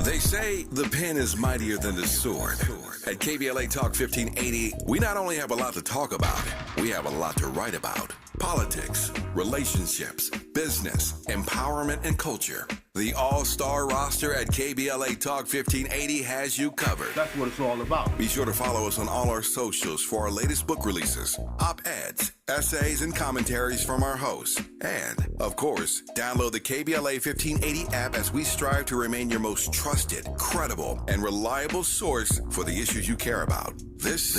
They say the pen is mightier than the sword. At KBLA Talk 1580, we not only have a lot to talk about, we have a lot to write about. Politics, relationships, business, empowerment, and culture. The all-star roster at KBLA Talk 1580 has you covered. That's what it's all about. Be sure to follow us on all our socials for our latest book releases, op-eds, essays, and commentaries from our hosts. And, of course, download the KBLA 1580 app as we strive to remain your most trusted, credible, and reliable source for the issues you care about. This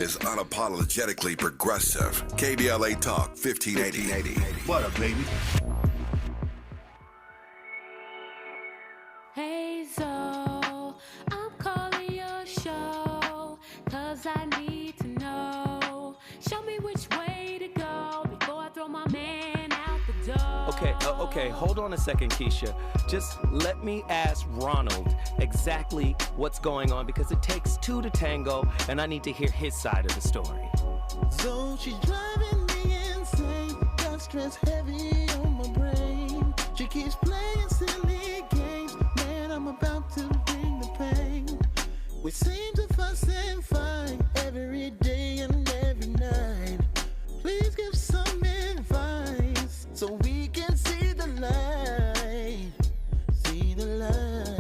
is unapologetically progressive. KBLA Talk 1580. What up, baby? Hey, so I'm calling your show, 'cause I need to know. Show me which way to go before I throw my man out the door. Okay, hold on a second, Keisha. Just let me ask Ronald exactly what's going on, because it takes two to tango, and I need to hear his side of the story. So she's driving me insane, got stress heavy on my brain. She keeps playing silly games, man, I'm about to bring the pain. We seem to fuss and fight every day and every night. Please give some advice so we can see the light, see the light.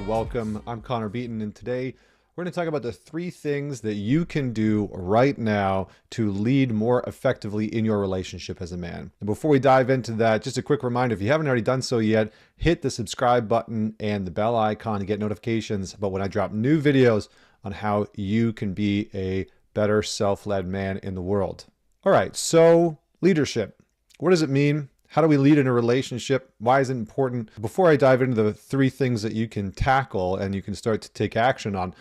Welcome. I'm Connor Beaton, and today we're going to talk about the 3 things that you can do right now to lead more effectively in your relationship as a man. And before we dive into that, just a quick reminder, if you haven't already done so yet, hit the subscribe button and the bell icon to get notifications about when I drop new videos on how you can be a better self-led man in the world. All right, so leadership. What does it mean? How do we lead in a relationship? Why is it important? Before I dive into the 3 things that you can tackle and you can start to take action on,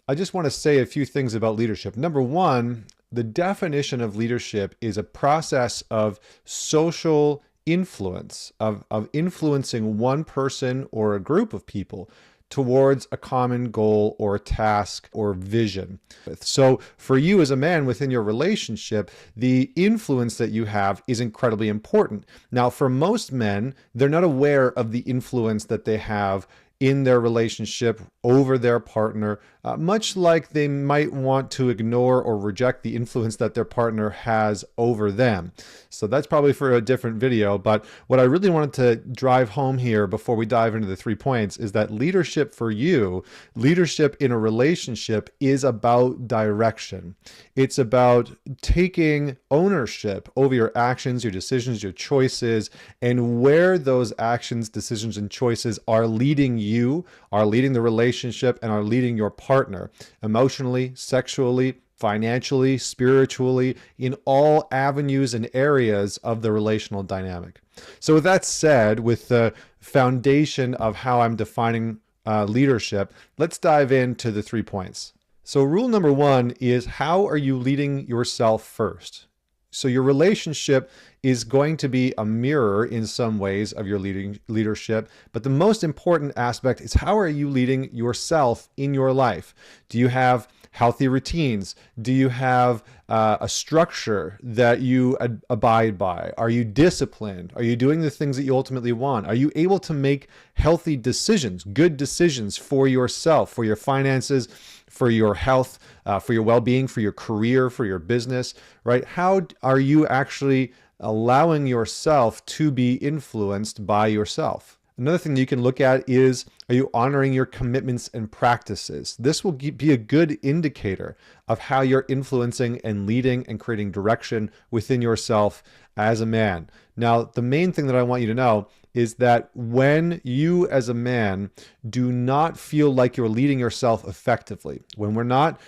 I just want to say a few things about leadership. Number 1, the definition of leadership is a process of social influence, of influencing one person or a group of people towards a common goal or a task or vision. So for you as a man within your relationship, the influence that you have is incredibly important. Now, for most men, they're not aware of the influence that they have in their relationship over their partner, much like they might want to ignore or reject the influence that their partner has over them. So that's probably for a different video, but what I really wanted to drive home here before we dive into the 3 points is that leadership for you, leadership in a relationship, is about direction. It's about taking ownership over your actions, your decisions, your choices, and where those actions, decisions, and choices are leading you, are leading the relationship, and are leading your partner emotionally, sexually, financially, spiritually, in all avenues and areas of the relational dynamic. So with that said, with the foundation of how I'm defining leadership, let's dive into the 3 points. So rule number 1 is, how are you leading yourself first? So your relationship is going to be a mirror in some ways of your leadership. But the most important aspect is, how are you leading yourself in your life? Do you have healthy routines? Do you have a structure that you abide by? Are you disciplined? Are you doing the things that you ultimately want? Are you able to make healthy decisions, good decisions for yourself, for your finances, for your health, for your well-being, for your career, for your business, right? How are you actually allowing yourself to be influenced by yourself? Another thing that you can look at is, are you honoring your commitments and practices? This will be a good indicator of how you're influencing and leading and creating direction within yourself as a man. Now, the main thing that I want you to know is that when you as a man do not feel like you're leading yourself effectively, when we're not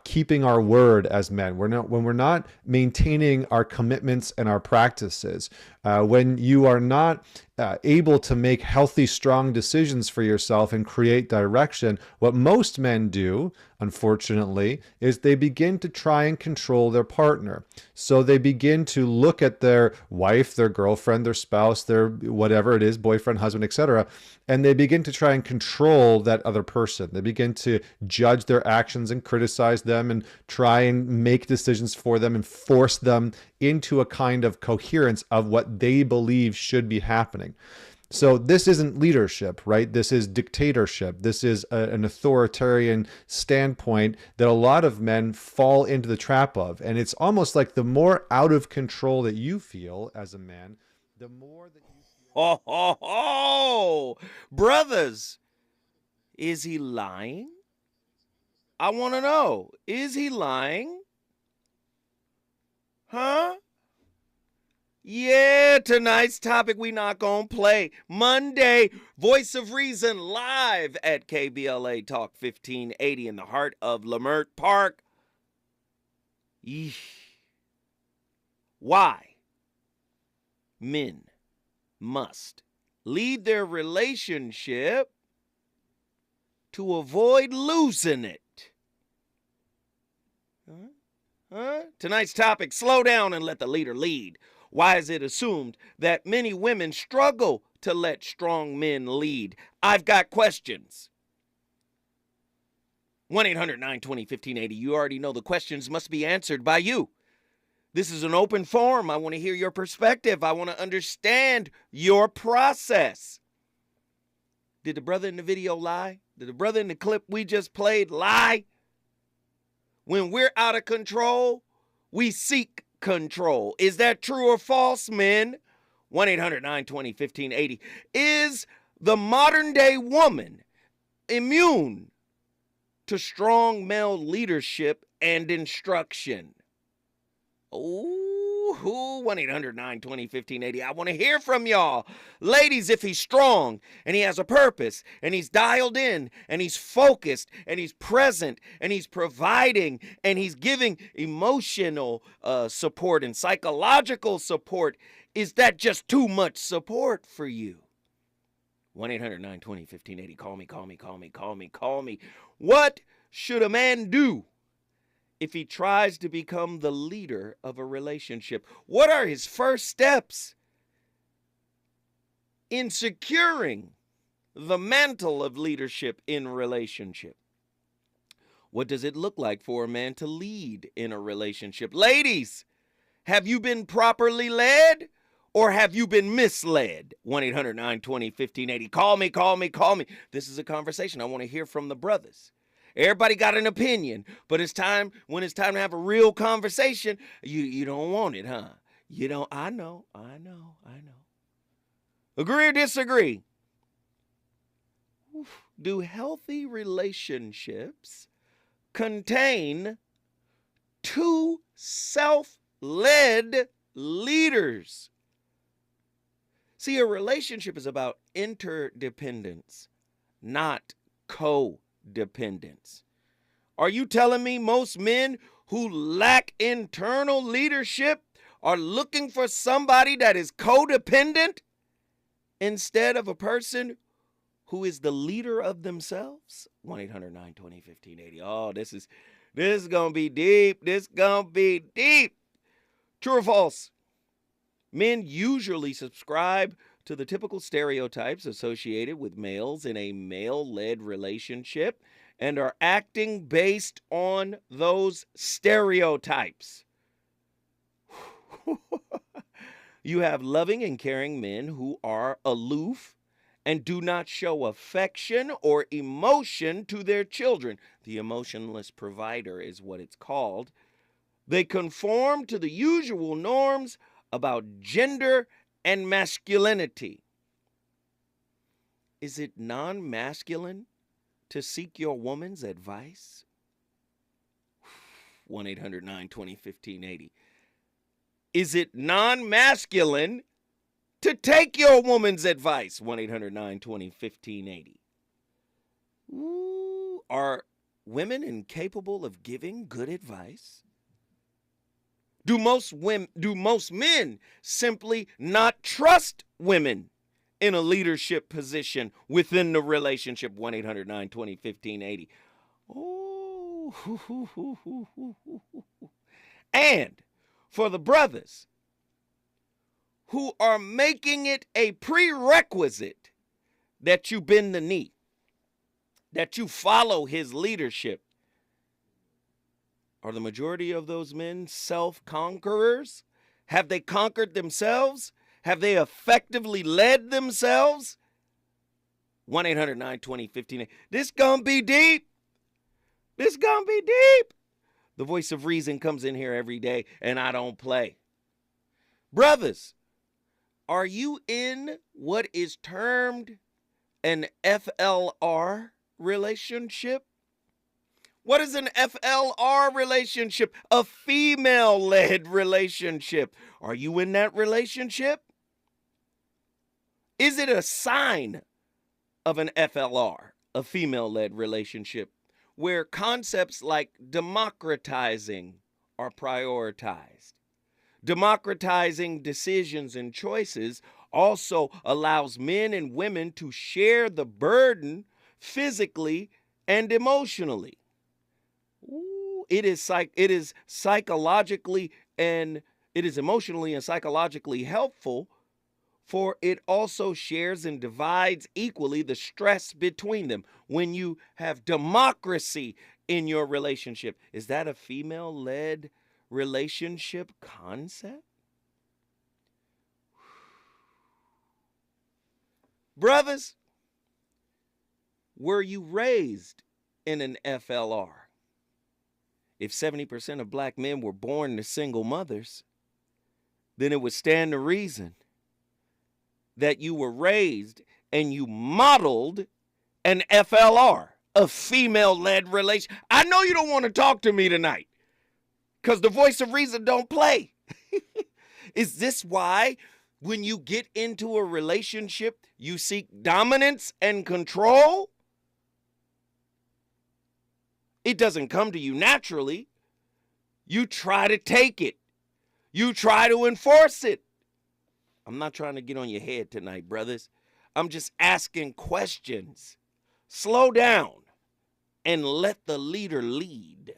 keeping our word as men, when we're not maintaining our commitments and our practices, when you are not able to make healthy, strong decisions for yourself and create direction, what most men do, unfortunately, is they begin to try and control their partner. So they begin to look at their wife, their girlfriend, their spouse, their whatever it is, boyfriend, husband, etc., and they begin to try and control that other person. They begin to judge their actions and criticize them and try and make decisions for them and force them into a kind of coherence of what they believe should be happening. So this isn't leadership, right? This is dictatorship. This is an authoritarian standpoint that a lot of men fall into the trap of. And it's almost like the more out of control that you feel as a man, the more that you feel... Ho, ho, ho! Brothers, is he lying? I want to know, is he lying? Huh? Yeah, tonight's topic we not gonna play. Monday, Voice of Reason live at KBLA Talk 1580 in the heart of Leimert Park. Eesh. Why men must lead their relationship to avoid losing it. Huh? Tonight's topic, slow down and let the leader lead. Why is it assumed that many women struggle to let strong men lead? I've got questions. 1-800-920-1580. You already know the questions must be answered by you. This is an open forum. I want to hear your perspective. I want to understand your process. Did the brother in the video lie? Did the brother in the clip we just played lie? When we're out of control, we seek control. Is that true or false, men? 1-800-920-1580. Is the modern day woman immune to strong male leadership and instruction? Ooh, 1-800-920-1580. I want to hear from y'all. Ladies, if he's strong and he has a purpose and he's dialed in and he's focused and he's present and he's providing and he's giving emotional support and psychological support, is that just too much support for you? 1-800-920-1580. Call me. What should a man do if he tries to become the leader of a relationship? What are his first steps in securing the mantle of leadership in a relationship? What does it look like for a man to lead in a relationship? Ladies, have you been properly led or have you been misled? 1-800-920-1580. Call me. This is a conversation. I want to hear from the brothers. Everybody got an opinion, but when it's time to have a real conversation, you don't want it, huh? You don't. I know. Agree or disagree? Do healthy relationships contain two self-led leaders? See, a relationship is about interdependence, not codependence. Are you telling me most men who lack internal leadership are looking for somebody that is codependent instead of a person who is the leader of themselves? 1-800-920-1580. Oh, this is going to be deep. True or false? Men usually subscribe to the typical stereotypes associated with males in a male-led relationship and are acting based on those stereotypes. You have loving and caring men who are aloof and do not show affection or emotion to their children. The emotionless provider is what it's called. They conform to the usual norms about gender and masculinity. Is it non-masculine to seek your woman's advice? 1-800-920-1580. Is it non-masculine to take your woman's advice? 1-800-920-1580. Ooh, are women incapable of giving good advice? Do most men simply not trust women in a leadership position within the relationship? 1-800-920-1580. Oh, and for the brothers who are making it a prerequisite that you bend the knee, that you follow his leadership, are the majority of those men self-conquerors? Have they conquered themselves? Have they effectively led themselves? 1-800-920-1580. This gonna be deep. This gonna be deep. The voice of reason comes in here every day, and I don't play. Brothers, are you in what is termed an FLR relationship? What is an FLR relationship? A female-led relationship. Are you in that relationship? Is it a sign of an FLR, a female-led relationship, where concepts like democratizing are prioritized? Democratizing decisions and choices also allows men and women to share the burden physically and emotionally. Ooh, it is psychologically and it is emotionally and psychologically helpful, for it also shares and divides equally the stress between them. When you have democracy in your relationship, is that a female-led relationship concept? Brothers, were you raised in an FLR? If 70% of black men were born to single mothers, then it would stand to reason that you were raised and you modeled an FLR, a female-led relation. I know you don't want to talk to me tonight because the voice of reason don't play. Is this why when you get into a relationship, you seek dominance and control? It doesn't come to you naturally. You try to take it. You try to enforce it. I'm not trying to get on your head tonight, brothers. I'm just asking questions. Slow down and let the leader lead.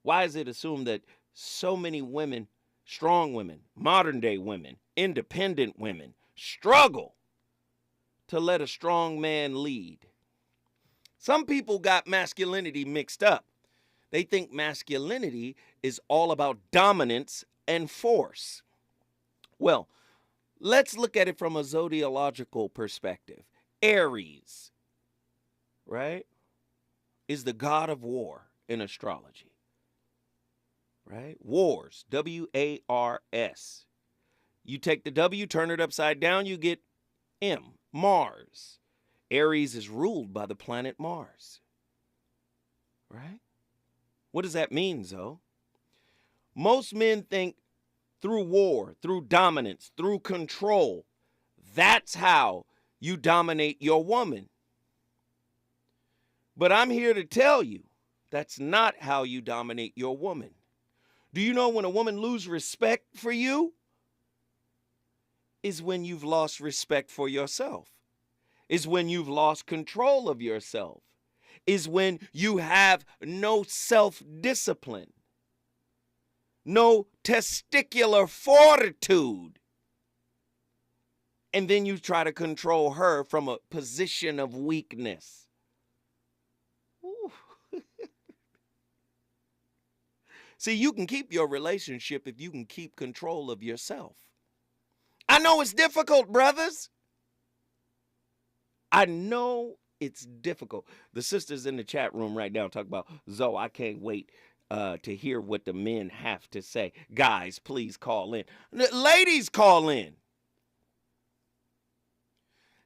Why is it assumed that so many women, strong women, modern day women, independent women, struggle to let a strong man lead? Some people got masculinity mixed up. They think masculinity is all about dominance and force. Well, let's look at it from a zodiological perspective. Aries, right, is the god of war in astrology, right? Wars, W-A-R-S. You take the W, turn it upside down, you get M, Mars. Aries is ruled by the planet Mars, right? What does that mean, Zoe? Most men think through war, through dominance, through control, that's how you dominate your woman. But I'm here to tell you, that's not how you dominate your woman. Do you know when a woman loses respect for you? Is when you've lost respect for yourself. Is when you've lost control of yourself. Is when you have no self-discipline. no testicular fortitude. And then you try to control her from a position of weakness. Ooh. See, you can keep your relationship if you can keep control of yourself. I know it's difficult, brothers. I know it's difficult. The sisters in the chat room right now talk about, Zoe, I can't wait to hear what the men have to say. Guys, please call in. Ladies, call in.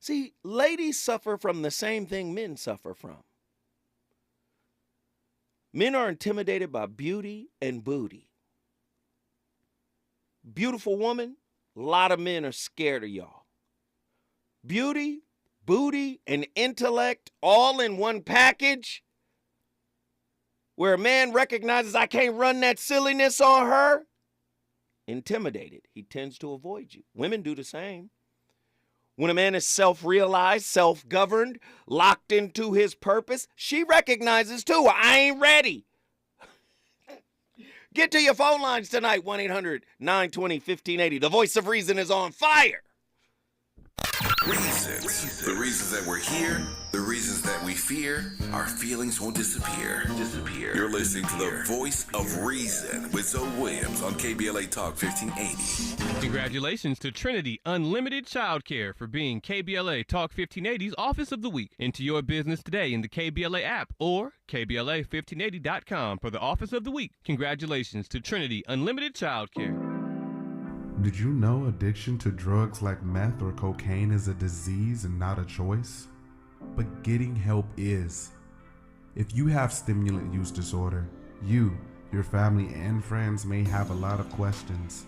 See, ladies suffer from the same thing men suffer from. Men are intimidated by beauty and booty. Beautiful woman, a lot of men are scared of y'all. Beauty, booty, and intellect all in one package, where a man recognizes I can't run that silliness on her. Intimidated, he tends to avoid you. Women do the same. When a man is self-realized, self-governed, locked into his purpose, she recognizes too, I ain't ready. Get to your phone lines tonight, 1-800-920-1580. The voice of reason is on fire. Reasons. The reasons that we're here, the reasons that we fear, our feelings won't disappear. You're listening to the voice of reason with Zoe Williams on KBLA Talk 1580. Congratulations to Trinity Unlimited Childcare for being KBLA Talk 1580's Office of the Week. Into your business today in the KBLA app or KBLA1580.com for the Office of the Week. Congratulations to Trinity Unlimited Childcare. Did you know addiction to drugs like meth or cocaine is a disease and not a choice? But getting help is. If you have stimulant use disorder, you, your family, and friends may have a lot of questions,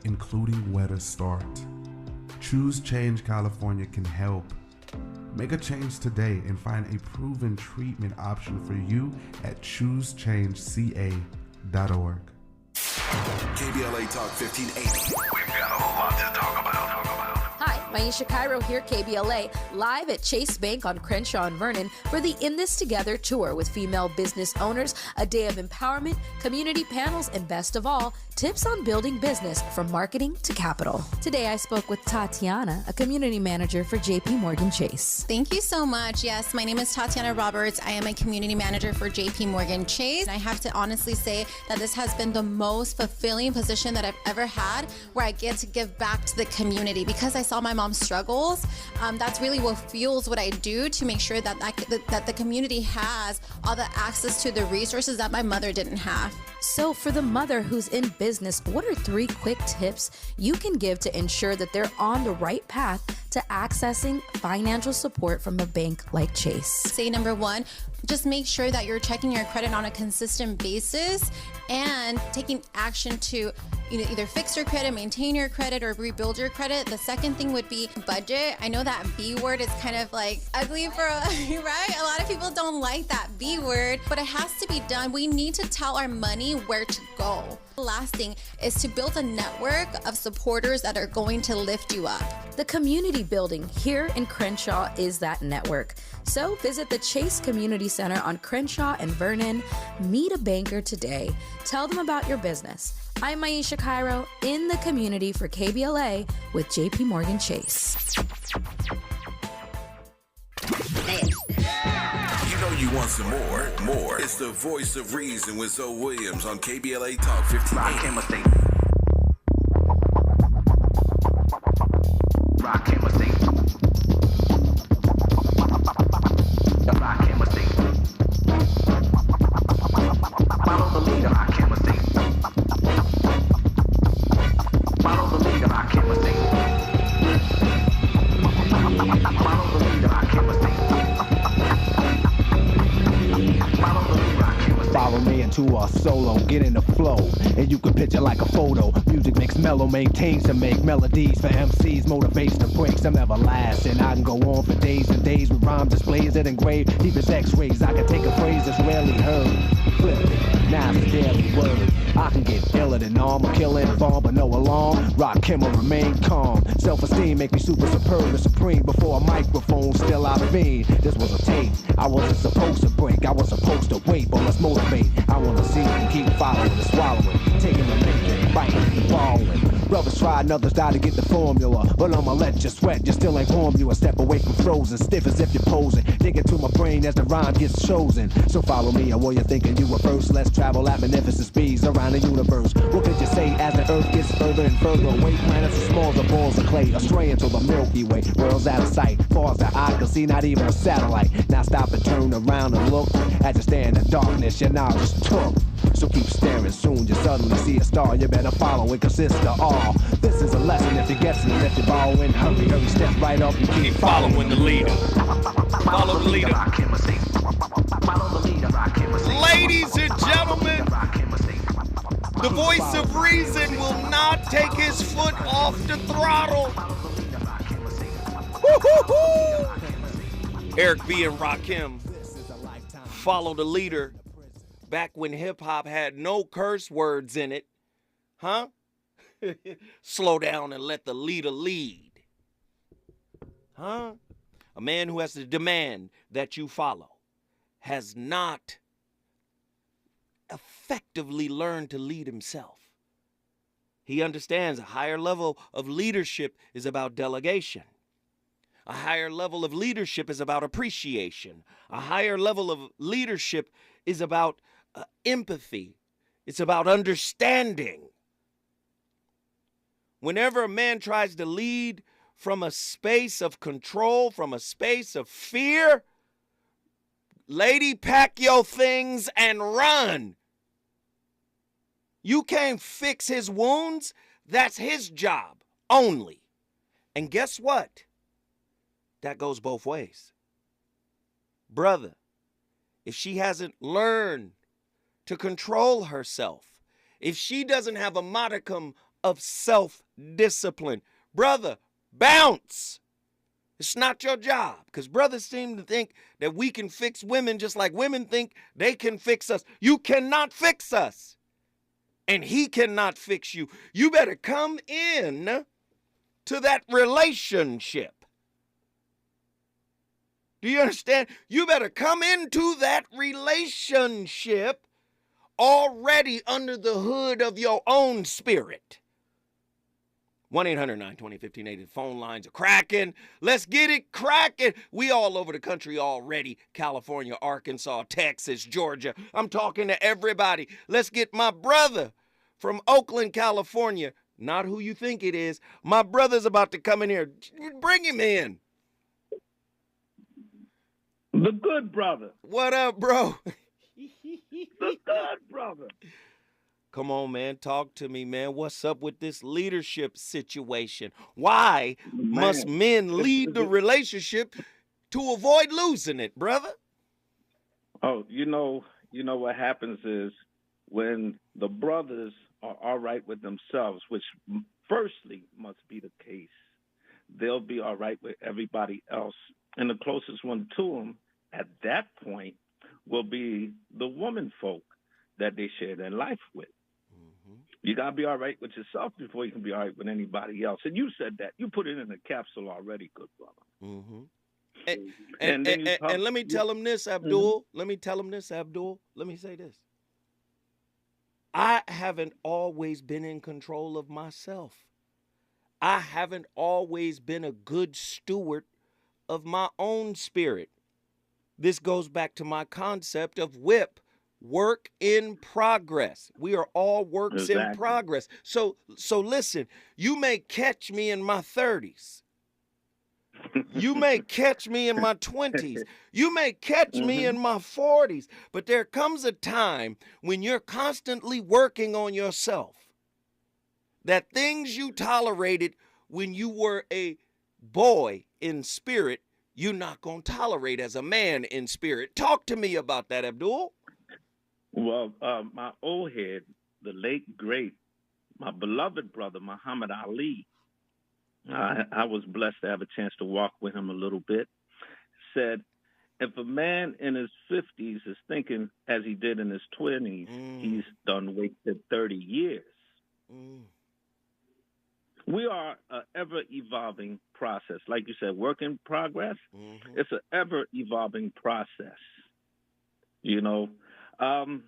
including where to start. Choose Change California can help. Make a change today and find a proven treatment option for you at choosechangeca.org. KBLA Talk 1580. We've got a lot to talk about. Hi, Maisha Cairo here, KBLA, live at Chase Bank on Crenshaw and Vernon for the In This Together tour with female business owners, a day of empowerment, community panels, and best of all, tips on building business from marketing to capital. Today I spoke with Tatiana, a community manager for JP Morgan Chase. Thank you so much. Yes, my name is Tatiana Roberts. I am a community manager for JP Morgan Chase. I have to honestly say that this has been the most fulfilling position that I've ever had, where I get to give back to the community because I saw my mom's struggles. That's really what fuels what I do to make sure that that the community has all the access to the resources that my mother didn't have. So for the mother who's in business, what are 3 quick tips you can give to ensure that they're on the right path to accessing financial support from a bank like Chase? Say number 1, just make sure that you're checking your credit on a consistent basis and taking action to either fix your credit, maintain your credit, or rebuild your credit. The second thing would be budget. I know that B word is kind of like ugly for, right? A lot of people don't like that B word, but it has to be done. We need to tell our money where to go. The last thing is to build a network of supporters that are going to lift you up. The community building here in Crenshaw is that network. So visit the Chase Community Center on Crenshaw and Vernon. Meet a banker today. Tell them about your business. I'm Maisha Cairo in the community for KBLA with JP Morgan Chase. You know you want some more. It's the voice of reason with Zoe Williams on KBLA Talk 1580. To a solo, get in the flow, and you can picture like a photo. Music makes mellow, maintains to make melodies for MCs, motivates to break some everlasting. I can go on for days and days with rhyme displays that engrave deep as X-rays. I can take a phrase that's rarely heard flip it. Now it's a daily word. I can get iller than normal, killing bomb, but no alarm. Rock him or remain calm. Self-esteem make me super superb and supreme. Before a microphone, still I fiend. This was a tape. I wasn't supposed to break. I was supposed to wait, but let's motivate. I wanna see and keep following and swallowing, taking the making, biting and following. Brothers tried and others died to get the formula, but I'ma let you sweat. You still ain't warm. You a step away from frozen, stiff as if you're posing. Dig into my brain as the rhyme gets chosen. So follow me, or what you thinking you were first. Let's travel at magnificent speeds around the universe. What could you say as the earth gets further and further away? Planets as small as balls of clay, astray into the Milky Way. World's out of sight, far as the eye can see, not even a satellite. Now stop and turn around and look. As you stare in the darkness, your knowledge took. So keep staring, soon you suddenly see a star. You better follow, it consists of all. This is a lesson if you're guessing, and if you're borrowing, hurry, hurry, step right up and keep following the leader. Follow the leader. Ladies and gentlemen, the voice of reason will not take his foot off the throttle. Woo-hoo-hoo. Eric B. and Rakim, follow the leader. Back when hip-hop had no curse words in it. Huh? Slow down and let the leader lead. Huh? A man who has to demand that you follow has not effectively learned to lead himself. He understands a higher level of leadership is about delegation. A higher level of leadership is about appreciation. A higher level of leadership is about empathy. It's about understanding. Whenever a man tries to lead from a space of control, from a space of fear, lady, pack your things and run. You can't fix his wounds. That's his job only. And guess what? That goes both ways. Brother, if she hasn't learned to control herself, if she doesn't have a modicum of self-discipline, brother, bounce. It's not your job, because brothers seem to think that we can fix women just like women think they can fix us. You cannot fix us, and he cannot fix you. You better come in to that relationship. Do you understand? You better come into that relationship already under the hood of your own spirit. 1-800-920-1580. The phone lines are cracking. Let's get it cracking. We all over the country already. California, Arkansas, Texas, Georgia. I'm talking to everybody. Let's get my brother from Oakland, California. Not who you think it is. My brother's about to come in here. Bring him in. The good brother. What up, bro? The good brother. Come on, man. Talk to me, man. What's up with this leadership situation? Why must men lead the relationship to avoid losing it, brother? Oh, you know what happens is when the brothers are all right with themselves, which firstly must be the case, they'll be all right with everybody else. And the closest one to them at that point will be the woman folk that they share their life with. Mm-hmm. You got to be all right with yourself before you can be all right with anybody else. And you said that. You put it in a capsule already, good brother. Mm-hmm. And let me tell him this, Abdul. Mm-hmm. Let me tell him this, Abdul. Let me say this. I haven't always been in control of myself. I haven't always been a good steward of my own spirit. This goes back to my concept of WIP, work in progress. We are all works in progress. So listen, you may catch me in my 30s. You may catch me in my 20s. You may catch me in my 40s. But there comes a time when you're constantly working on yourself. That things you tolerated when you were a boy in spirit, you're not going to tolerate as a man in spirit. Talk to me about that, Abdul. Well, my old head, the late, great, my beloved brother, Muhammad Ali, I was blessed to have a chance to walk with him a little bit, said, if a man in his 50s is thinking as he did in his 20s, he's done wasted 30 years. We are an ever-evolving process. Like you said, work in progress. It's an ever-evolving process. You know, an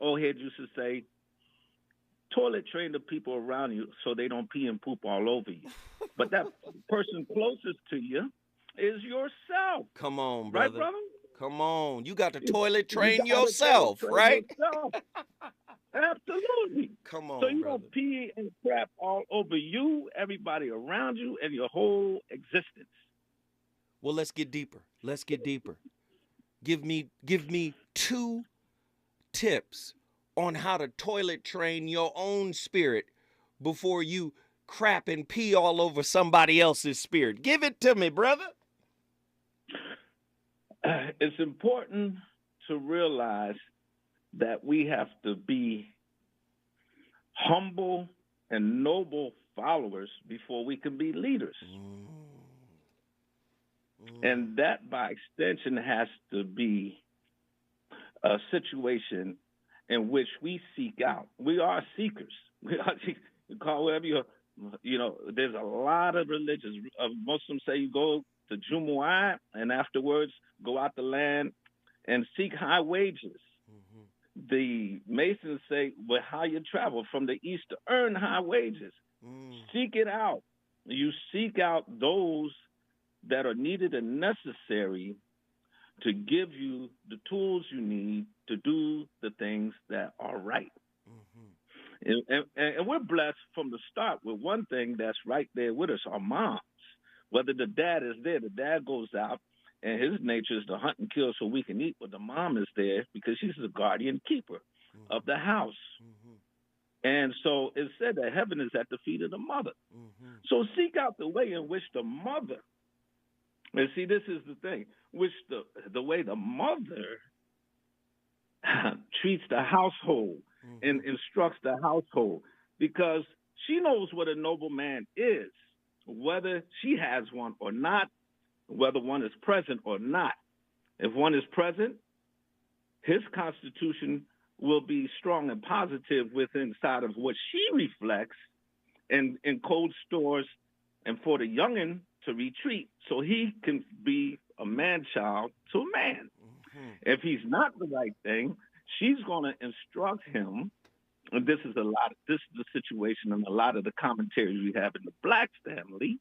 old head used to say, toilet train the people around you so they don't pee and poop all over you. But that person closest to you is yourself. Come on, brother. Right, brother? Come on. You got to toilet train yourself, right? Absolutely. Come on, so you brother. don't pee and crap all over you, everybody around you, and your whole existence. Well, let's get deeper. Let's get deeper. Give me 2 tips on how to toilet train your own spirit before you crap and pee all over somebody else's spirit. Give it to me, brother. It's important to realize that we have to be humble and noble followers before we can be leaders. And that, by extension, has to be a situation in which we seek out. We are seekers. We are, you call whatever you know, there's a lot of religions. Muslims say you go to Jumu'ah and afterwards go out the land and seek high wages. The Masons say, well, how you travel from the east to earn high wages. Seek it out. You seek out those that are needed and necessary to give you the tools you need to do the things that are right. And we're blessed from the start with one thing that's right there with us, our moms. Whether the dad is there, the dad goes out, and his nature is to hunt and kill so we can eat, but the mom is there because she's the guardian keeper of the house. And so it's said that heaven is at the feet of the mother. So seek out the way in which the mother, and see, this is the thing, which the way the mother treats the household and instructs the household, because she knows what a noble man is, whether she has one or not, whether one is present or not. If one is present, his constitution will be strong and positive within inside of what she reflects in cold stores, and for the youngin to retreat so he can be a man-child to a man. If he's not the right thing, she's going to instruct him, and this is the situation in a lot of the commentaries we have in the Black family,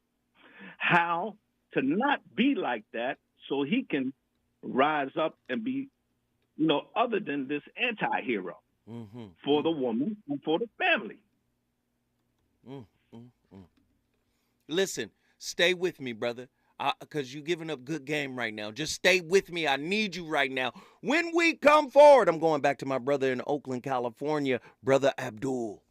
how to not be like that so he can rise up and be, you know, other than this anti-hero for the woman and for the family. Listen, stay with me, brother, because you're giving up good game right now. Just stay with me. I need you right now. When we come forward, I'm going back to my brother in Oakland, California, Brother Abdul.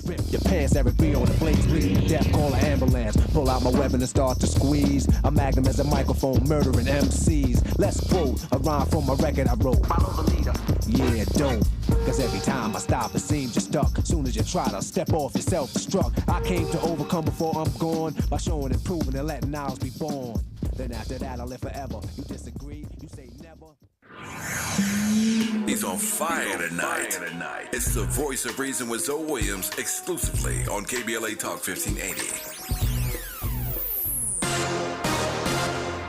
Rip your pants, Eric B on the blaze, bleeding death, call an ambulance. Pull out my weapon and start to squeeze. A magnum as a microphone, murdering MCs. Let's quote a rhyme from a record I wrote. Follow the leader. Yeah, don't. Cause every time I stop, it seems you're stuck. Soon as you try to step off, you're self-destruct. I came to overcome before I'm gone, by showing and proving and letting ours be born. Then after that, I'll live forever. You disagree, you say never. He's on fire tonight. It's the voice of reason with Zoe Williams, exclusively on KBLA Talk 1580.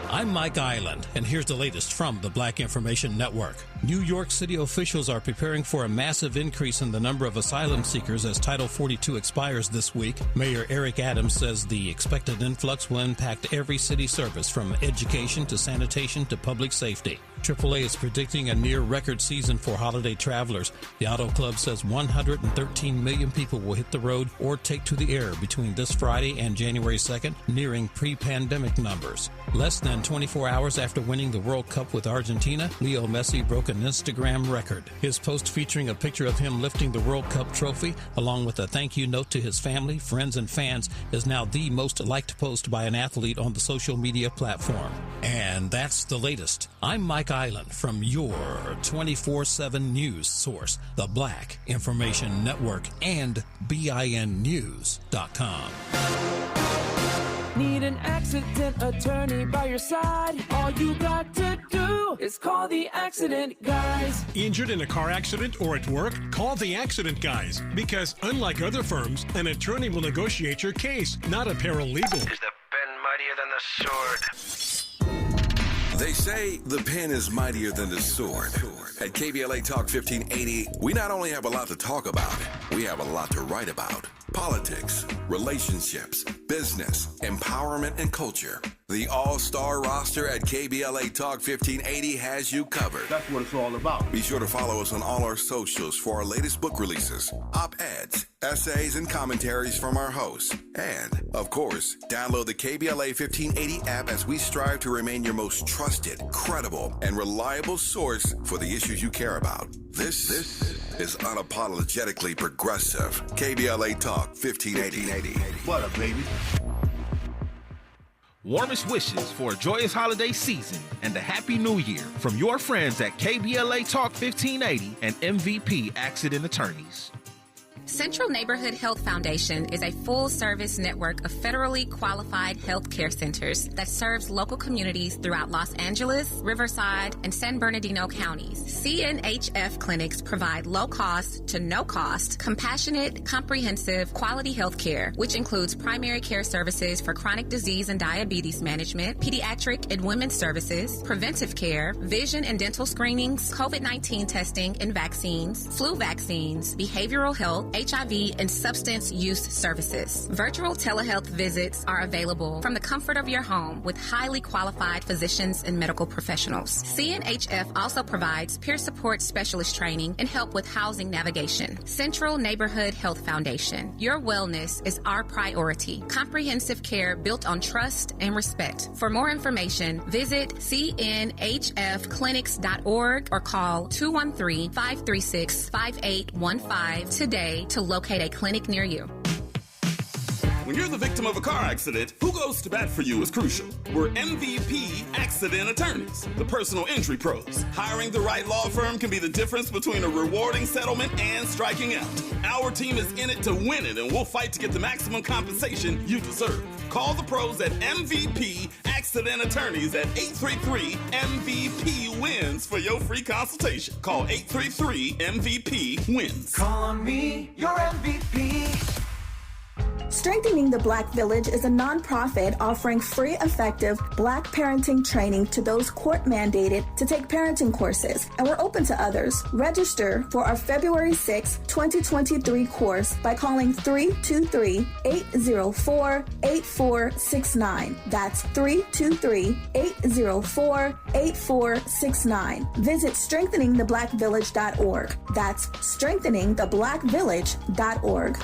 I'm Mike Island, and here's the latest from the Black Information Network. New York City officials are preparing for a massive increase in the number of asylum seekers as Title 42 expires this week. Mayor Eric Adams says the expected influx will impact every city service, from education to sanitation to public safety. AAA is predicting a near-record season for holiday travelers. The Auto Club says 113 million people will hit the road or take to the air between this Friday and January 2nd, nearing pre-pandemic numbers. Less than 24 hours after winning the World Cup with Argentina, Leo Messi broke an Instagram record. His post featuring a picture of him lifting the World Cup trophy, along with a thank you note to his family, friends, and fans, is now the most liked post by an athlete on the social media platform. And that's the latest. I'm Mike Island from your 24/7 news source, the Black Information Network, and BINnews.com. Need an accident attorney by your side? All you got to do do is call the accident guys. Injured in a car accident or at work? Call the accident guys. Because unlike other firms, an attorney will negotiate your case, not a paralegal. Is the pen mightier than the sword? They say the pen is mightier than the sword. At KBLA Talk 1580, we not only have a lot to talk about, we have a lot to write about. Politics, relationships, business, empowerment, and culture. The all-star roster at KBLA Talk 1580 has you covered. That's what it's all about. Be sure to follow us on all our socials for our latest book releases, op-eds, essays, and commentaries from our hosts. And, of course, download the KBLA 1580 app as we strive to remain your most trusted, credible, and reliable source for the issues you care about. This is unapologetically progressive. KBLA Talk 1580. What up, baby? Warmest wishes for a joyous holiday season and a happy new year from your friends at KBLA Talk 1580 and MVP Accident Attorneys. Central Neighborhood Health Foundation is a full-service network of federally qualified health care centers that serves local communities throughout Los Angeles, Riverside, and San Bernardino counties. CNHF clinics provide low-cost to no-cost, compassionate, comprehensive, quality health care, which includes primary care services for chronic disease and diabetes management, pediatric and women's services, preventive care, vision and dental screenings, COVID-19 testing and vaccines, flu vaccines, behavioral health, HIV, and substance use services. Virtual telehealth visits are available from the comfort of your home with highly qualified physicians and medical professionals. CNHF also provides peer support specialist training and help with housing navigation. Central Neighborhood Health Foundation. Your wellness is our priority. Comprehensive care built on trust and respect. For more information, visit cnhfclinics.org or call 213-536-5815 today to locate a clinic near you. When you're the victim of a car accident, who goes to bat for you is crucial. We're MVP Accident Attorneys, the personal injury pros. Hiring the right law firm can be the difference between a rewarding settlement and striking out. Our team is in it to win it, and we'll fight to get the maximum compensation you deserve. Call the pros at MVP Accident Attorneys at 833-MVP-WINS for your free consultation. Call 833-MVP-WINS. Call on me, your MVP. Strengthening the Black Village is a nonprofit offering free, effective Black parenting training to those court-mandated to take parenting courses, and we're open to others. Register for our February 6, 2023 course by calling 323-804-8469. That's 323-804-8469. Visit strengtheningtheblackvillage.org. That's strengtheningtheblackvillage.org.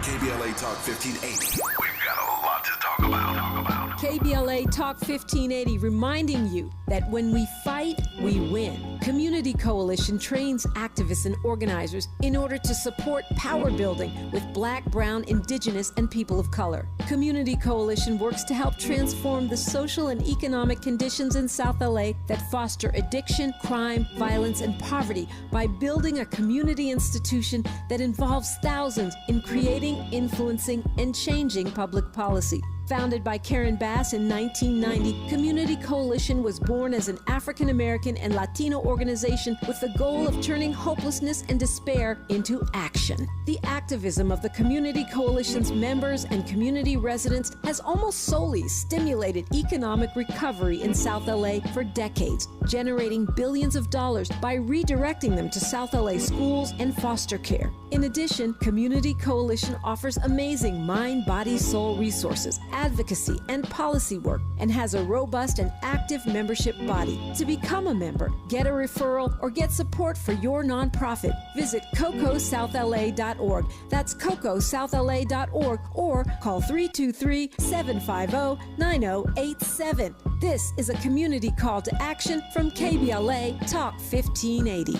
KBLA Talk 1580. We've got a lot to talk about. KBLA Talk 1580 reminding you that when we fight, we win. Community Coalition trains activists and organizers in order to support power building with Black, Brown, Indigenous, and people of color. Community Coalition works to help transform the social and economic conditions in South LA that foster addiction, crime, violence, and poverty by building a community institution that involves thousands in creating, influencing, and changing public policy. Founded by Karen Bass in 1990, Community Coalition was born as an African American and Latino organization with the goal of turning hopelessness and despair into action. The activism of the Community Coalition's members and community residents has almost solely stimulated economic recovery in South LA for decades, generating billions of dollars by redirecting them to South LA schools and foster care. In addition, Community Coalition offers amazing mind, body, soul resources, advocacy, and policy work, and has a robust and active membership body. To become a member, get a referral, or get support for your nonprofit, visit cocosouthla.org. That's cocosouthla.org, or call 323-750-9087. This is a community call to action from KBLA Talk 1580.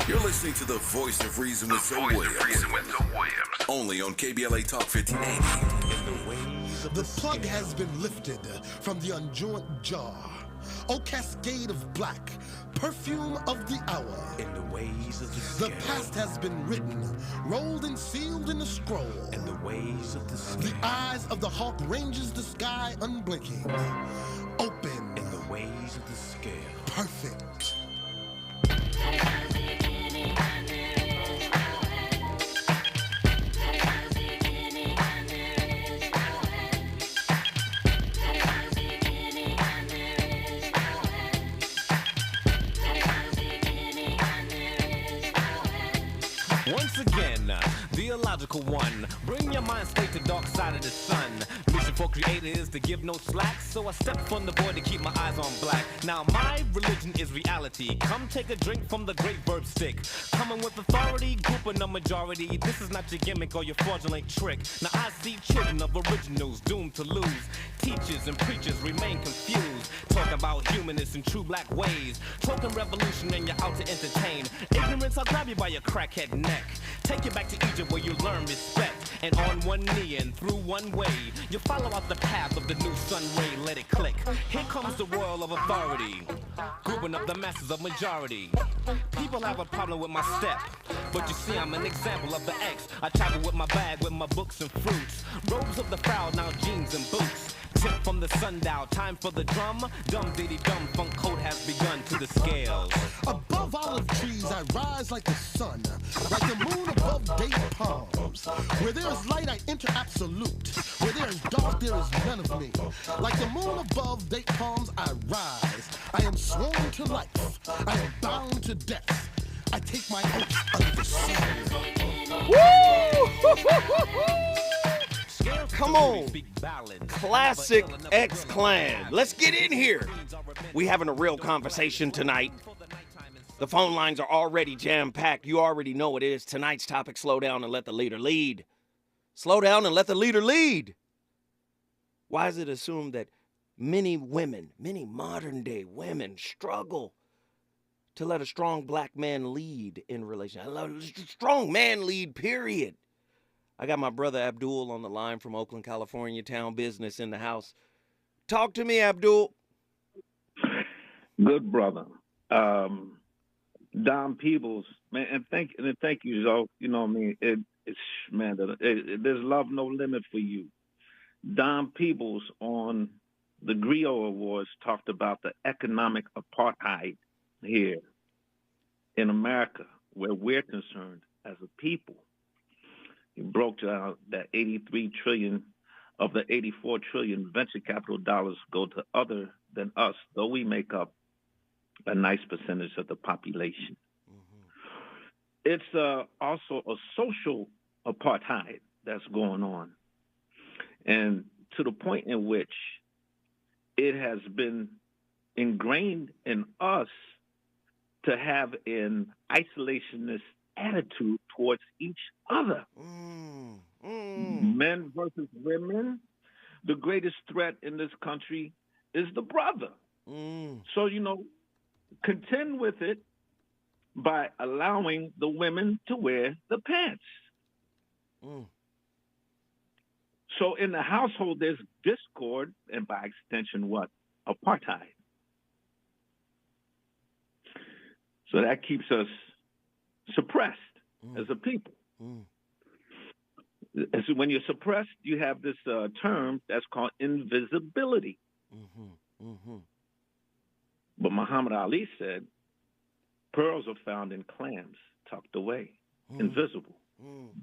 You're listening to the Voice of Reason with Joe Williams. Only on KBLA Talk 1580. The plug has been lifted from the unjoint jar. Oh, cascade of black, perfume of the hour. In the ways of the scale. The past has been written, rolled and sealed in a scroll. In the ways of the scale. The eyes of the hawk ranges the sky unblinking. Open. In the ways of the scale. Perfect. Once again, the illogical one. Bring your mind straight to dark side of the sun. Mission for creator is to give no slack, so I step from the void to keep my eyes on black. Now my religion is reality. Come take a drink from the great verb stick. Coming with authority, grouping the majority. This is not your gimmick or your fraudulent trick. Now I see children of originals doomed to lose. Teachers and preachers remain confused. Talk about humanists and true black ways. Token revolution and you're out to entertain. Ignorance, I'll grab you by your crackhead neck. Take you back to Egypt where you learn respect. And on one knee and through one way, you follow out the path of the new sun ray, let it click. Here comes the royal of authority, grouping up the masses of majority. People have a problem with my step, but you see I'm an example of the X. I travel with my bag, with my books and fruits. Robes of the proud, now jeans and boots. Tip from the sundial, time for the drum. Dum diddy dum, funk code has begun to the scales. Above olive trees I rise like the sun, like the moon above date palms. Where there is light I enter absolute, where there is dark there is none of me. Like the moon above date palms I rise, I am sworn to life, I am bound to death. I take my oath under the sun. Woo! Come on, classic X-Clan. Let's get in here. We having a real conversation tonight. The phone lines are already jam-packed. You already know what it is. Tonight's topic, slow down and let the leader lead. Slow down and let the leader lead. Why is it assumed that many women, many modern-day women struggle to let a strong black man lead in relation? I love strong man lead, period. I got my brother Abdul on the line from Oakland, California, Town Business in the house. Talk to me, Abdul. Good brother. Don Peebles, man, and thank you, Zoe. You know what I mean? There's love no limit for you. Don Peebles on the Griot Awards talked about the economic apartheid here in America, where we're concerned as a people. He broke down that 83 trillion of the 84 trillion venture capital dollars go to other than us, though we make up a nice percentage of the population. Mm-hmm. It's also a social apartheid that's going on. And to the point in which it has been ingrained in us to have an isolationist attitude towards each other. Men versus women. The greatest threat in this country is the brother. So, contend with it by allowing the women to wear the pants. So in the household, there's discord, and by extension, what? Apartheid. So that keeps us suppressed as a people. So when you're suppressed, you have this term that's called invisibility. But Muhammad Ali said, pearls are found in clams, tucked away, invisible.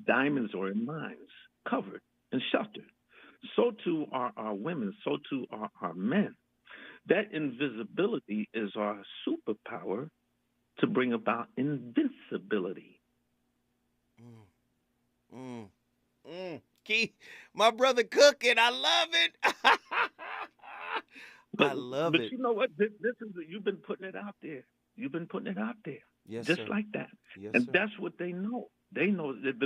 Diamonds are in mines, covered and sheltered. So too are our women, so too are our men. That invisibility is our superpower to bring about invincibility. Key, my brother cooking, I love it. I love it. But you know what? This is you've been putting it out there. You've been putting it out there. Yes, just sir. like that. Yes, and sir. that's what they know. They know that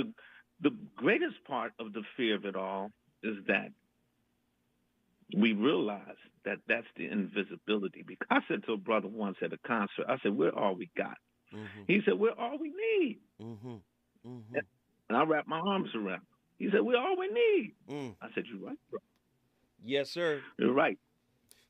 the greatest part of the fear of it all is that we realize that that's the invisibility. Because I said to a brother once at a concert, I said, we're all we got. He said, we're all we need. And I wrapped my arms around him. He said, we're all we need. I said, you're right, bro. Yes, sir. You're right.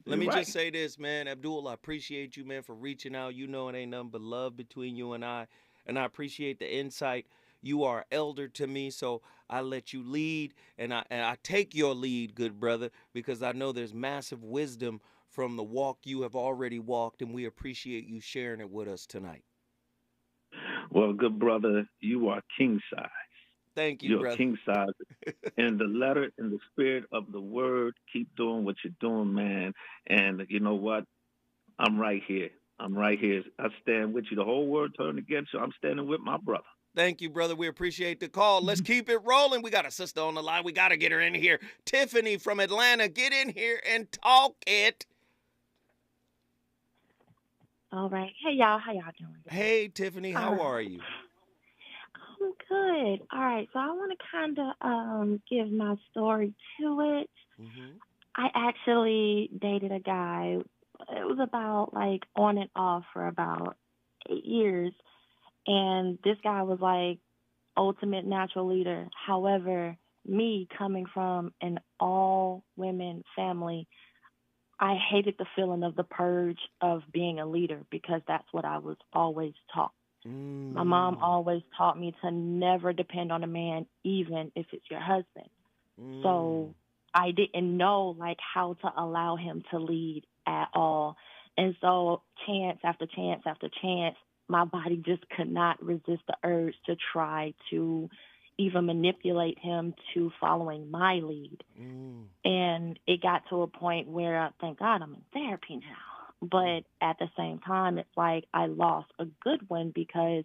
Let me You're just right. say this, man. Abdul, I appreciate you, man, for reaching out. You know it ain't nothing but love between you and I appreciate the insight. You are elder to me, so I let you lead, and I take your lead, good brother, because I know there's massive wisdom from the walk you have already walked, and we appreciate you sharing it with us tonight. Well, good brother, you are king size. Thank you, You're brother. king size. In the letter, in the spirit of the word, keep doing what you're doing, man. And you know what? I'm right here. I'm right here. I stand with you. The whole world turned against you. I'm standing with my brother. Thank you, brother. We appreciate the call. Let's keep it rolling. We got a sister on the line. We got to get her in here. Tiffany from Atlanta, get in here and talk it. All right. Hey, y'all. How y'all doing? Hey, Tiffany. How are you? I'm good. All right. So I want to kind of give my story to it. I actually dated a guy. It was about like on and off for about 8 years. And this guy was like ultimate natural leader. However, me coming from an all women family, I hated the feeling of the purge of being a leader because that's what I was always taught. My mom always taught me to never depend on a man, even if it's your husband. So I didn't know like how to allow him to lead at all. And so chance after chance after chance, my body just could not resist the urge to try to even manipulate him to following my lead. And it got to a point where, thank God, I'm in therapy now. But at the same time, it's like I lost a good one because,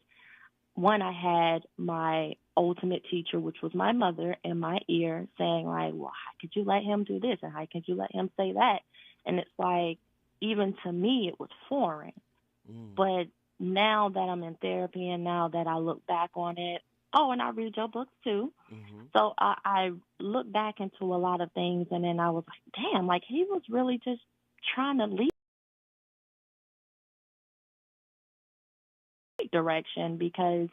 one, I had my ultimate teacher, which was my mother, in my ear saying, like, well, how could you let him do this? And how could you let him say that? And it's like, even to me, it was foreign. But now that I'm in therapy and now that I look back on it, and I read your books too. So I look back into a lot of things, and then I was like, damn, like he was really just trying to lead direction, because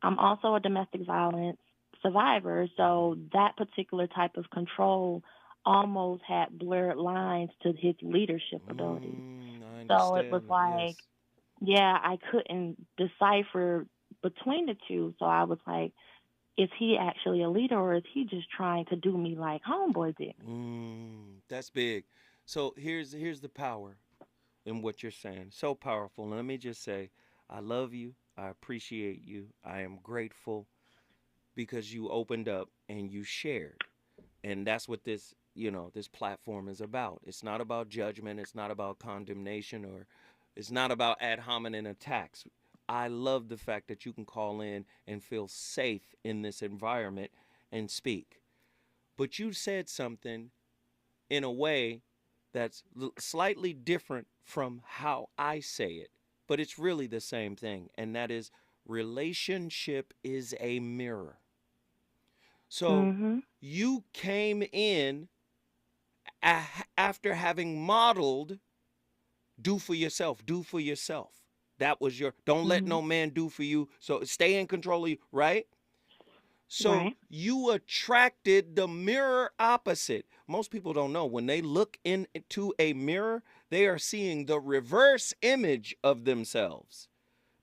I'm also a domestic violence survivor. So that particular type of control almost had blurred lines to his leadership abilities. So it was like, yeah, I couldn't decipher between the two. So I was like, is he actually a leader, or is he just trying to do me like homeboy did? That's big. So here's the power in what you're saying. So powerful. Let me just say, I love you. I appreciate you. I am grateful because you opened up and you shared. And that's what this platform is about. It's not about judgment. It's not about condemnation, or it's not about ad hominem attacks. I love the fact that you can call in and feel safe in this environment and speak. But you said something in a way that's slightly different from how I say it, but it's really the same thing, and that is relationship is a mirror. So you came in after having modeled do for yourself. That was your, don't let no man do for you. So stay in control of you, right? So you attracted the mirror opposite. Most people don't know. When they look into a mirror, they are seeing the reverse image of themselves.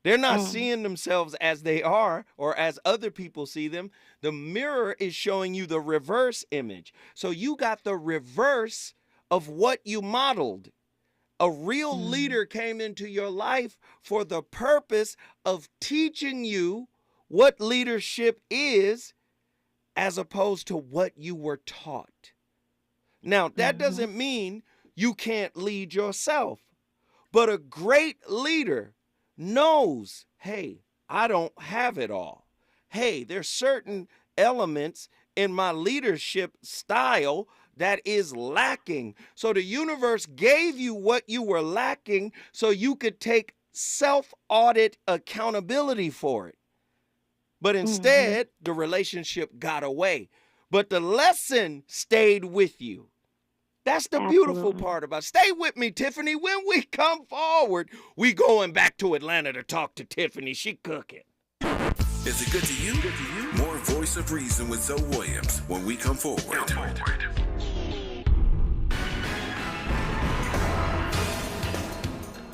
They're not seeing themselves as they are or as other people see them. The mirror is showing you the reverse image. So you got the reverse of what you modeled. A real leader came into your life for the purpose of teaching you what leadership is, as opposed to what you were taught. Now, that doesn't mean you can't lead yourself, but a great leader knows, hey, I don't have it all. Hey, there's certain elements in my leadership style that is lacking. So the universe gave you what you were lacking so you could take self-audit accountability for it. But instead, the relationship got away. But the lesson stayed with you. That's the beautiful part about it. Stay with me, Tiffany. When we come forward, we going back to Atlanta to talk to Tiffany. She cooking. Is it good to you? More Voice of Reason with Zoe Williams when we come forward.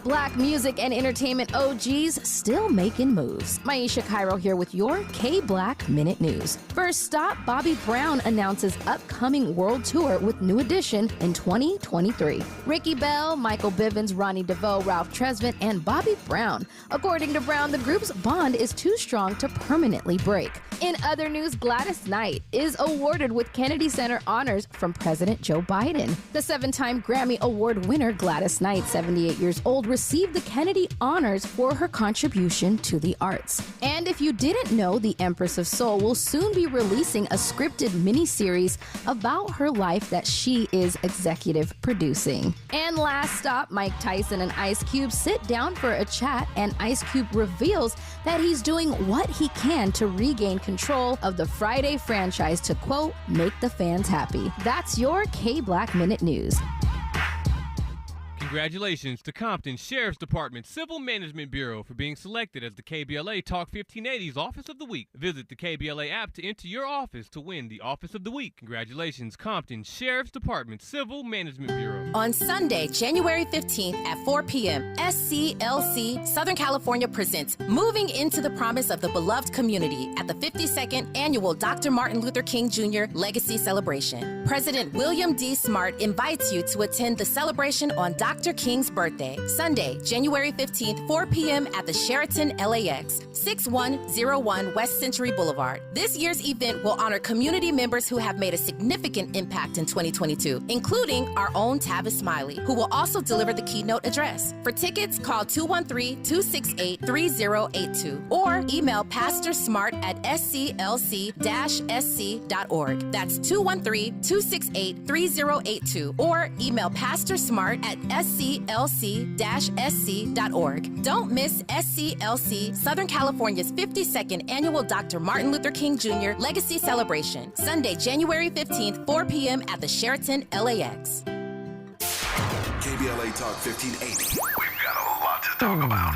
Black music and entertainment OGs still making moves. Maisha Cairo here with your K-Black Minute News. First stop, Bobby Brown announces upcoming world tour with New Edition in 2023. Ricky Bell, Michael Bivins, Ronnie DeVoe, Ralph Tresvant, and Bobby Brown. According to Brown, the group's bond is too strong to permanently break. In other news, Gladys Knight is awarded with Kennedy Center honors from President Joe Biden. The 7-time Grammy Award winner Gladys Knight, 78 years old, received the Kennedy honors for her contribution to the arts. And if you didn't know, the Empress of Soul will soon be releasing a scripted miniseries about her life that she is executive producing. And last stop, Mike Tyson and Ice Cube sit down for a chat, and Ice Cube reveals that he's doing what he can to regain control of the Friday franchise to, quote, make the fans happy. That's your K-Black Minute News. Congratulations to Compton Sheriff's Department Civil Management Bureau for being selected as the KBLA Talk 1580's Office of the Week. Visit the KBLA app to enter your office to win the Office of the Week. Congratulations, Compton Sheriff's Department Civil Management Bureau. On Sunday, January 15th at 4 p.m., SCLC Southern California presents Moving into the Promise of the Beloved Community at the 52nd Annual Dr. Martin Luther King Jr. Legacy Celebration. President William D. Smart invites you to attend the celebration on Dr. King's birthday, Sunday, January 15th, 4 p.m. at the Sheraton LAX, 6101 West Century Boulevard. This year's event will honor community members who have made a significant impact in 2022, including our own Tavis Smiley, who will also deliver the keynote address. For tickets, call 213-268-3082 or email pastorsmart@sclc-sc.org. That's 213-268-3082 or email pastorsmart@sclc-sc.org. Don't miss SCLC Southern California's 52nd Annual Dr. Martin Luther King Jr. Legacy Celebration, Sunday, January 15th, 4 p.m. at the Sheraton LAX. KBLA Talk 1580. We've got a lot to talk about.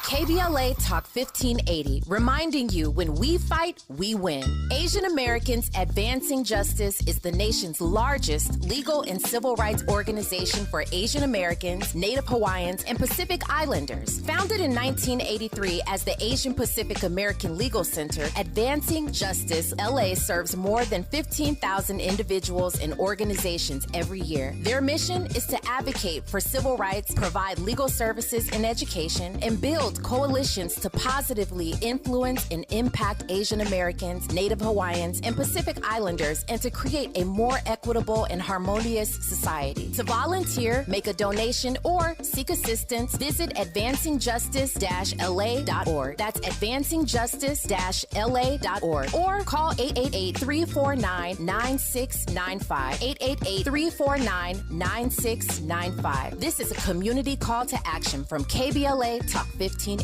KBLA Talk 1580, reminding you when we fight, we win. Asian Americans Advancing Justice is the nation's largest legal and civil rights organization for Asian Americans, Native Hawaiians, and Pacific Islanders. Founded in 1983 as the Asian Pacific American Legal Center, Advancing Justice LA serves more than 15,000 individuals and organizations every year. Their mission is to advocate for civil rights, provide legal services and education, and build coalitions to positively influence and impact Asian Americans, Native Hawaiians, and Pacific Islanders, and to create a more equitable and harmonious society. To volunteer, make a donation, or seek assistance, visit advancingjustice-la.org. That's advancingjustice-la.org. Or call 888-349-9695. 888-349-9695. This is a community call to action from KBLA Talk 1580.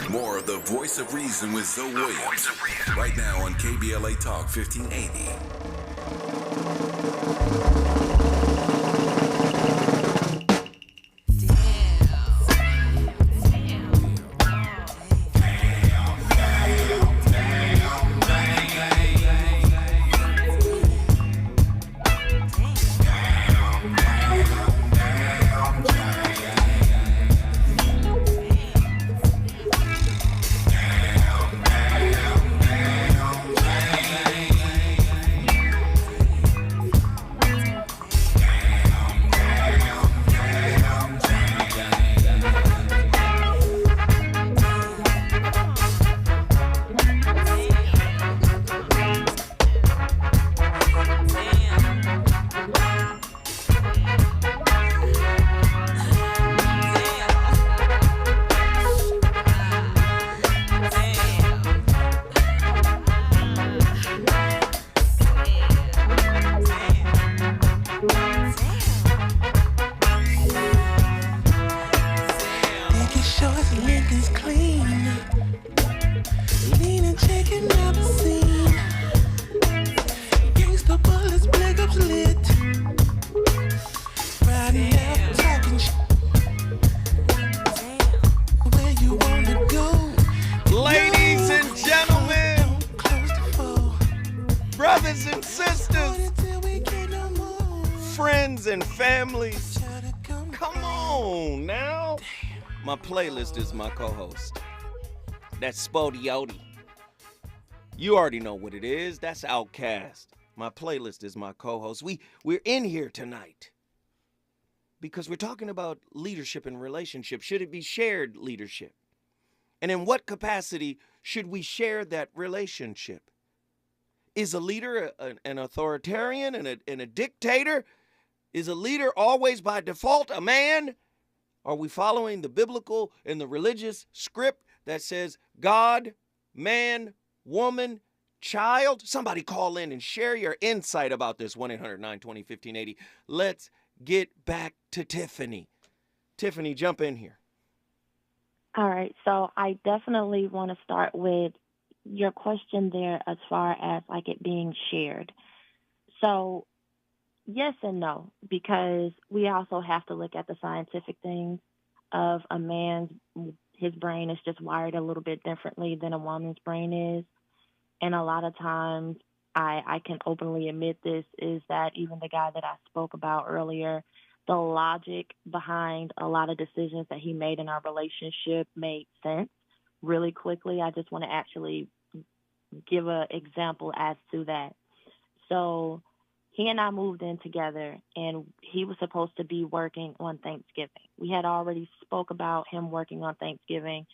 More of the Voice of Reason with Zoe Williams. Right now on KBLA Talk 1580. brothers and sisters, friends and families. Come on. on now. My playlist is my co-host. That's Spodioti. You already know what it is. That's Outcast. My playlist is my co-host. We're in here tonight because we're talking about leadership and relationships. Should it be shared leadership? And in what capacity should we share that relationship? Is a leader an authoritarian and a dictator? Is a leader always by default a man? Are we following the biblical and the religious script that says God, man, woman, child? Somebody call in and share your insight about this. 1-800-920-1580. Let's get back to Tiffany. Tiffany, jump in here. All right. So I definitely want to start with your question there as far as like it being shared. So yes and no, because we also have to look at the scientific things of a man's, his brain is just wired a little bit differently than a woman's brain is. And a lot of times I can openly admit this is that even the guy that I spoke about earlier, the logic behind a lot of decisions that he made in our relationship made sense really quickly. I just want to actually give an example as to that. So he and I moved in together, and he was supposed to be working on Thanksgiving. We had already spoke about him working on Thanksgiving,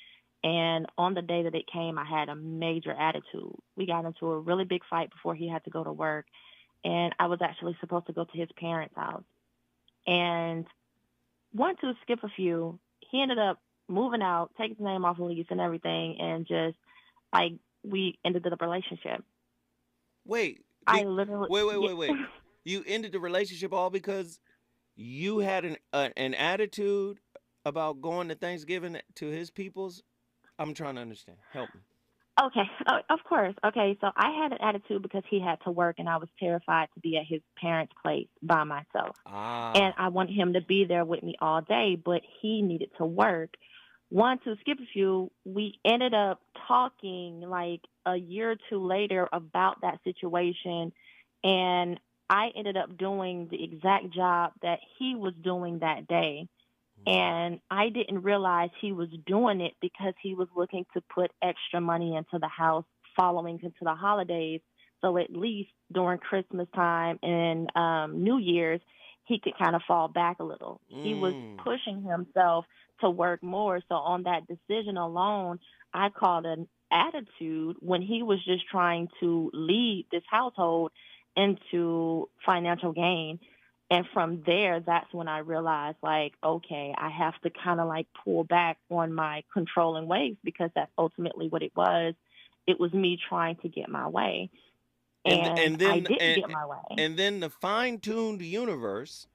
and on the day that it came, I had a major attitude. We got into a really big fight before he had to go to work, and I was actually supposed to go to his parents' house. And wanted to skip a few, he ended up moving out, taking his name off the lease and everything, and just, like, we ended the relationship. Wait. Wait. You ended the relationship all because you had an attitude about going to Thanksgiving to his people's? I'm trying to understand. Help me. Okay, of course. Okay, so I had an attitude because he had to work, and I was terrified to be at his parents' place by myself. And I wanted him to be there with me all day, but he needed to work. One, to skip a few, we ended up talking like a year or two later about that situation, and I ended up doing the exact job that he was doing that day. And I didn't realize he was doing it because he was looking to put extra money into the house following into the holidays. So at least during Christmas time and New Year's, he could kind of fall back a little. He was pushing himself to work more. So on that decision alone, I called an attitude when he was just trying to lead this household into financial gain. And from there, that's when I realized, like, okay, I have to kind of like pull back on my controlling ways, because that's ultimately what it was. It was me trying to get my way. And then I didn't get my way. And then the fine-tuned universe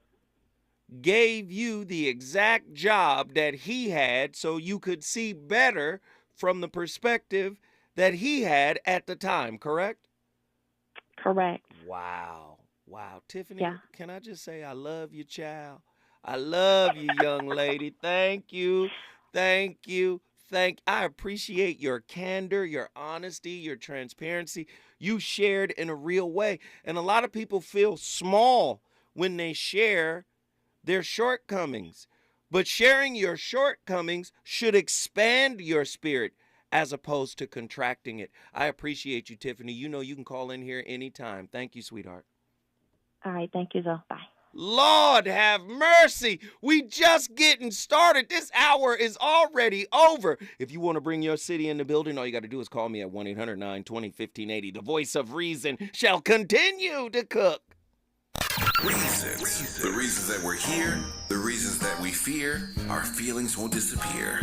gave you the exact job that he had so you could see better from the perspective that he had at the time, correct? Correct. Wow. Tiffany, Can I just say I love you, child? I love you, young lady. Thank you. I appreciate your candor, your honesty, your transparency. You shared in a real way. And a lot of people feel small when they share their shortcomings. But sharing your shortcomings should expand your spirit as opposed to contracting it. I appreciate you, Tiffany. You know you can call in here anytime. Thank you, sweetheart. All right. Thank you, though. Bye. Lord have mercy. We just getting started. This hour is already over. If you want to bring your city in the building, all you got to do is call me at 1-800-920-1580. The voice of reason shall continue to cook. Reasons. The reasons that we're here, the reasons that we fear, our feelings won't disappear.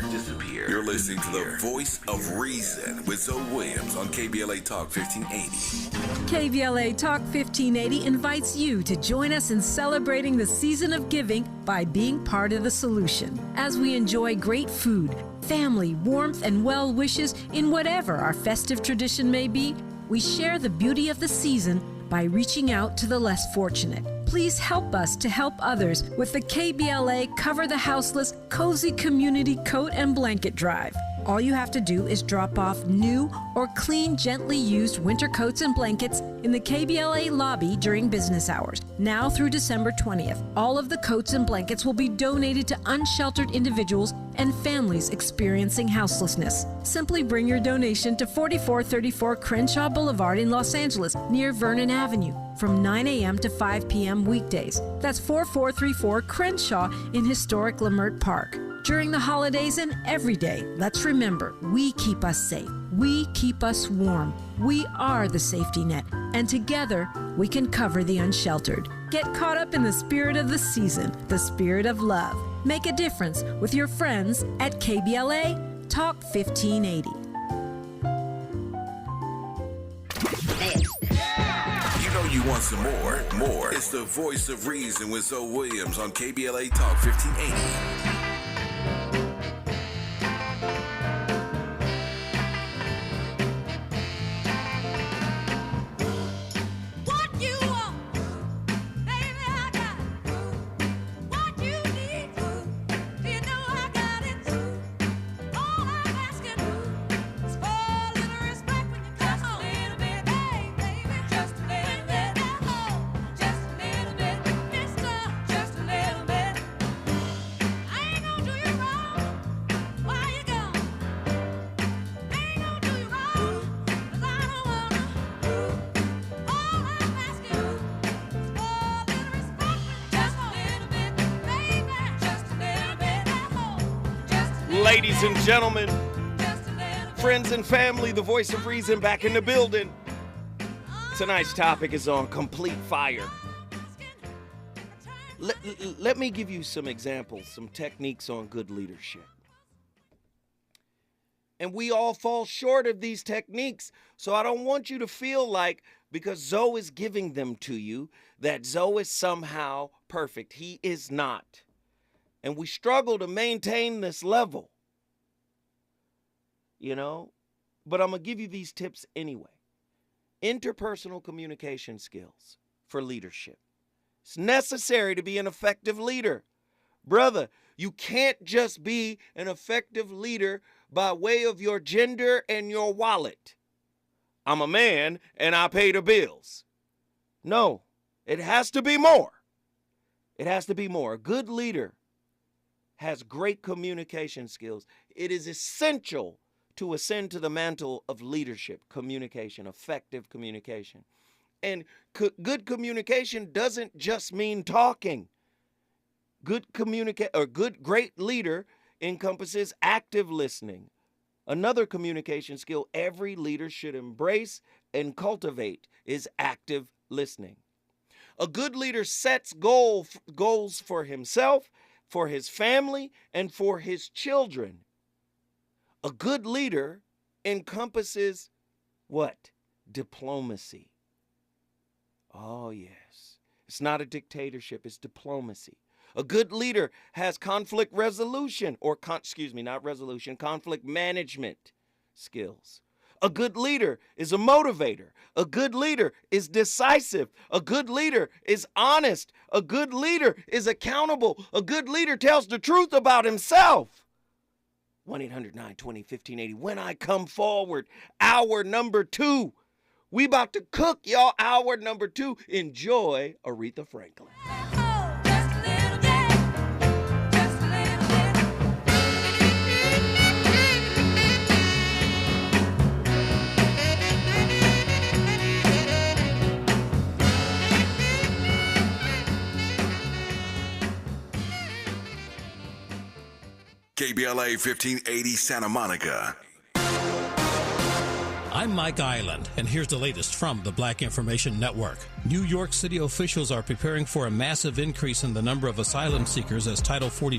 You're listening to the voice of reason with Zoe Williams on KBLA Talk 1580. KBLA Talk 1580 invites you to join us in celebrating the season of giving by being part of the solution. As we enjoy great food, family, warmth, and well wishes in whatever our festive tradition may be, we share the beauty of the season by reaching out to the less fortunate. Please help us to help others with the KBLA Cover the Houseless Cozy Community Coat and Blanket Drive. All you have to do is drop off new or clean, gently used winter coats and blankets in the KBLA lobby during business hours. Now through December 20th, all of the coats and blankets will be donated to unsheltered individuals and families experiencing houselessness. Simply bring your donation to 4434 Crenshaw Boulevard in Los Angeles, near Vernon Avenue, from 9 a.m. to 5 p.m. weekdays. That's 4434 Crenshaw in historic Leimert Park. During the holidays and every day, let's remember, we keep us safe. We keep us warm. We are the safety net, and together we can cover the unsheltered. Get caught up in the spirit of the season, the spirit of love. Make a difference with your friends at KBLA Talk 1580. You know you want some more. It's the voice of reason with Zoe Williams on KBLA Talk 1580. Ladies and gentlemen, friends and family, the voice of reason back in the building. Tonight's topic is on complete fire. Let me give you some examples, some techniques on good leadership. And we all fall short of these techniques, so I don't want you to feel like because Zoe is giving them to you that Zoe is somehow perfect. He is not. And we struggle to maintain this level. You know, but I'm going to give you these tips anyway. Interpersonal communication skills for leadership. It's necessary to be an effective leader. Brother, you can't just be an effective leader by way of your gender and your wallet. I'm a man and I pay the bills. No, it has to be more. It has to be more. A good leader has great communication skills. It is essential to ascend to the mantle of leadership, communication, effective communication. And good communication doesn't just mean talking. Great leader encompasses active listening. Another communication skill every leader should embrace and cultivate is active listening. A good leader sets goals for himself, for his family, and for his children. A good leader encompasses what? Diplomacy. Oh, yes. It's not a dictatorship, it's diplomacy. A good leader has conflict resolution, conflict management skills. A good leader is a motivator. A good leader is decisive. A good leader is honest. A good leader is accountable. A good leader tells the truth about himself. 1-800-920-1580. When I come forward, hour number 2. We about to cook, y'all. Hour number 2. Enjoy Aretha Franklin. KBLA 1580 Santa Monica. I'm Mike Island, and here's the latest from the Black Information Network. New York City officials are preparing for a massive increase in the number of asylum seekers as Title 42